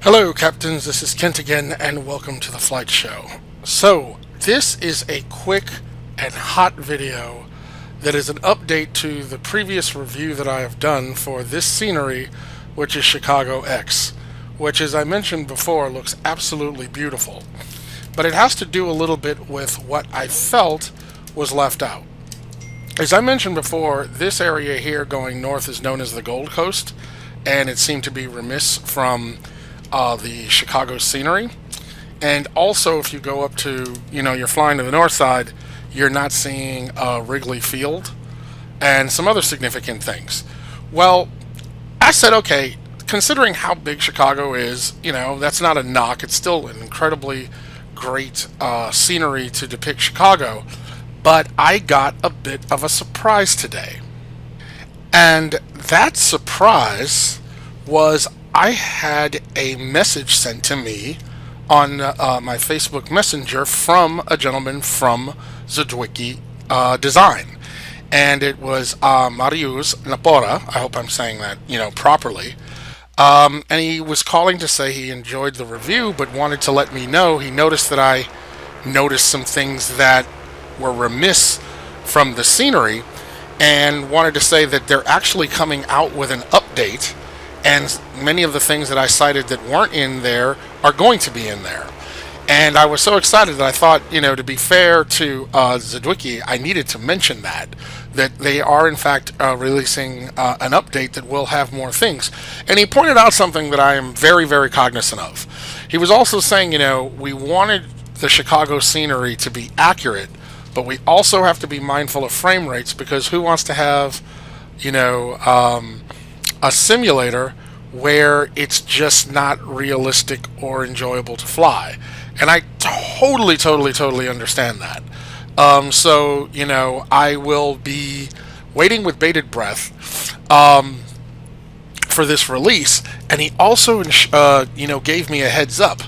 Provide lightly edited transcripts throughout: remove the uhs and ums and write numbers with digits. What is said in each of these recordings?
Hello, Captains. This is Kent again, and welcome to the Flight Show. So, this is a quick and hot video that is an update to the previous review that I have done for this scenery, which is Chicago X, which, as I mentioned before, looks absolutely beautiful. But it has to do a little bit with what I felt was left out. As I mentioned before, this area here going north is known as the Gold Coast, and it seemed to be remiss from the Chicago scenery. And also, if you go up to, you're flying to the north side, you're not seeing Wrigley Field and some other significant things. Well, I said, okay, considering how big Chicago is, that's not a knock. It's still an incredibly great scenery to depict Chicago. But I got a bit of a surprise today. And that surprise was I had a message sent to me on my Facebook Messenger from a gentleman from Drzewiecki Design. And it was Mariusz Napora. I hope I'm saying that, properly. And he was calling to say he enjoyed the review, but wanted to let me know he noticed that I noticed some things that were remiss from the scenery, and wanted to say that they're actually coming out with an update, and many of the things that I cited that weren't in there are going to be in there. And I was so excited that I thought, to be fair to Drzewiecki, I needed to mention that they are in fact releasing an update that will have more things. And he pointed out something that I am very, very cognizant of. He was also saying, we wanted the Chicago scenery to be accurate, but we also have to be mindful of frame rates, because who wants to have, a simulator where it's just not realistic or enjoyable to fly? And I totally understand that. So, I will be waiting with bated breath for this release. And he also, gave me a heads up.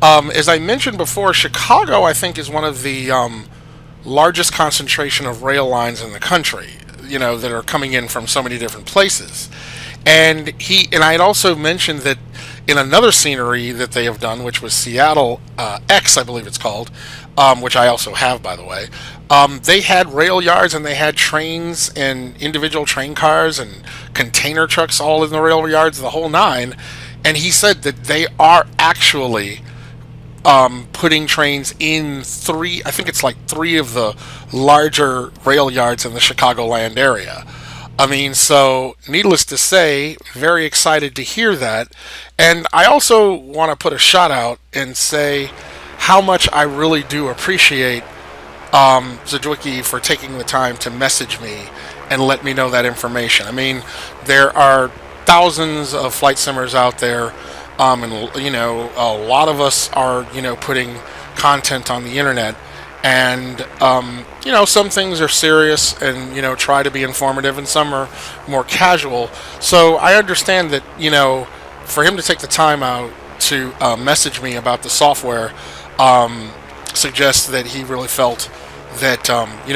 As I mentioned before, Chicago, I think, is one of the largest concentration of rail lines in the country, that are coming in from so many different places. And I had also mentioned that in another scenery that they have done, which was Seattle X, I believe it's called, which I also have, by the way, they had rail yards, and they had trains and individual train cars and container trucks all in the rail yards, the whole nine. And he said that they are actually putting trains in three of the larger rail yards in the Chicagoland area. I mean, so needless to say, very excited to hear that. And I also want to put a shout out and say how much I really do appreciate Drzewiecki for taking the time to message me and let me know that information. I mean, there are thousands of flight simmers out there, and a lot of us are putting content on the internet. And some things are serious and try to be informative, and some are more casual. So I understand that for him to take the time out to message me about the software suggests that he really felt that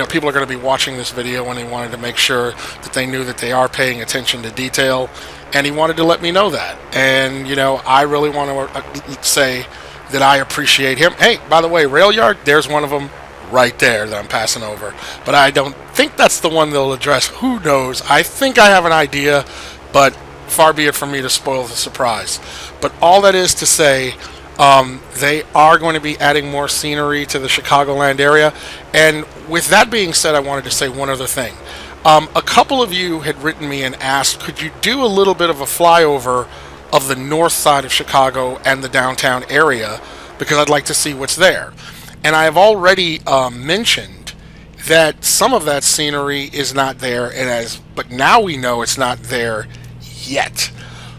people are going to be watching this video, and he wanted to make sure that they knew that they are paying attention to detail, and he wanted to let me know that. And I really want to say that I appreciate him. Hey, by the way, rail yard, there's one of them right there that I'm passing over. But I don't think that's the one they'll address. Who knows? I think I have an idea, but far be it from me to spoil the surprise. But all that is to say, they are going to be adding more scenery to the Chicagoland area. And with that being said, I wanted to say one other thing. A couple of you had written me and asked, could you do a little bit of a flyover of the north side of Chicago and the downtown area, because I'd like to see what's there. And I have already mentioned that some of that scenery is not there, but now we know it's not there yet.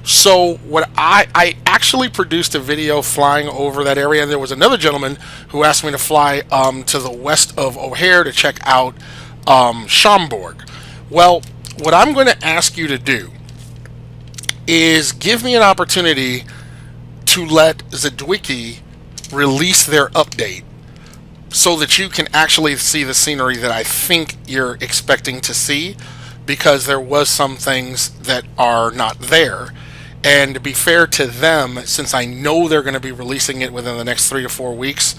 So what I actually produced a video flying over that area, and there was another gentleman who asked me to fly to the west of O'Hare to check out Schaumburg. Well, what I'm going to ask you to do is give me an opportunity to let Drzewiecki release their update so that you can actually see the scenery that I think you're expecting to see, because there was some things that are not there. And to be fair to them, since I know they're going to be releasing it within the next 3 to 4 weeks,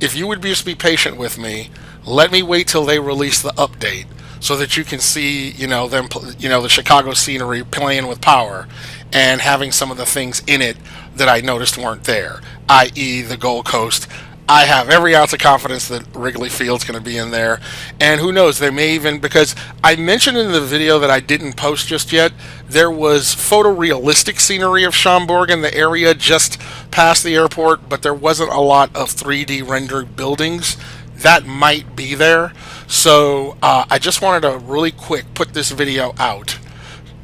if you would just be patient with me, let me wait till they release the update so that you can see, them, the Chicago scenery playing with power and having some of the things in it that I noticed weren't there, i.e., the Gold Coast. I have every ounce of confidence that Wrigley Field's going to be in there. And who knows, they may even, because I mentioned in the video that I didn't post just yet, there was photorealistic scenery of Schaumburg in the area just past the airport, but there wasn't a lot of 3D rendered buildings. That might be there. So I just wanted to really quick put this video out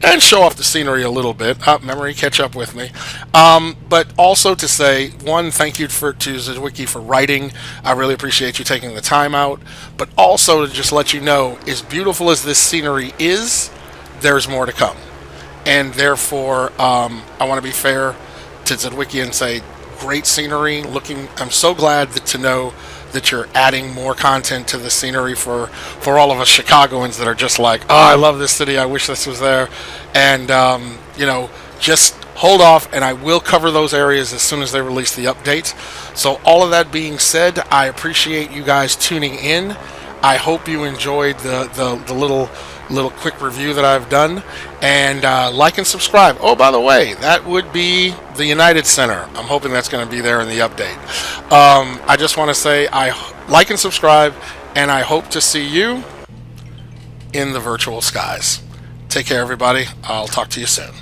and show off the scenery a little bit. Memory, catch up with me. But also to say, one, thank you to Drzewiecki for writing. I really appreciate you taking the time out. But also to just let you know, as beautiful as this scenery is, there's more to come. And therefore, I want to be fair to Drzewiecki and say, great scenery. I'm so glad to know that you're adding more content to the scenery for all of us Chicagoans that are just like, oh, I love this city, I wish this was there. And just hold off, and I will cover those areas as soon as they release the update. So all of that being said, I appreciate you guys tuning in. I hope you enjoyed the little quick review that I've done, and like and subscribe. Oh, by the way, that would be the United Center. I'm hoping that's going to be there in the update. I just want to say I like and subscribe, and I hope to see you in the virtual skies. Take care, everybody. I'll talk to you soon.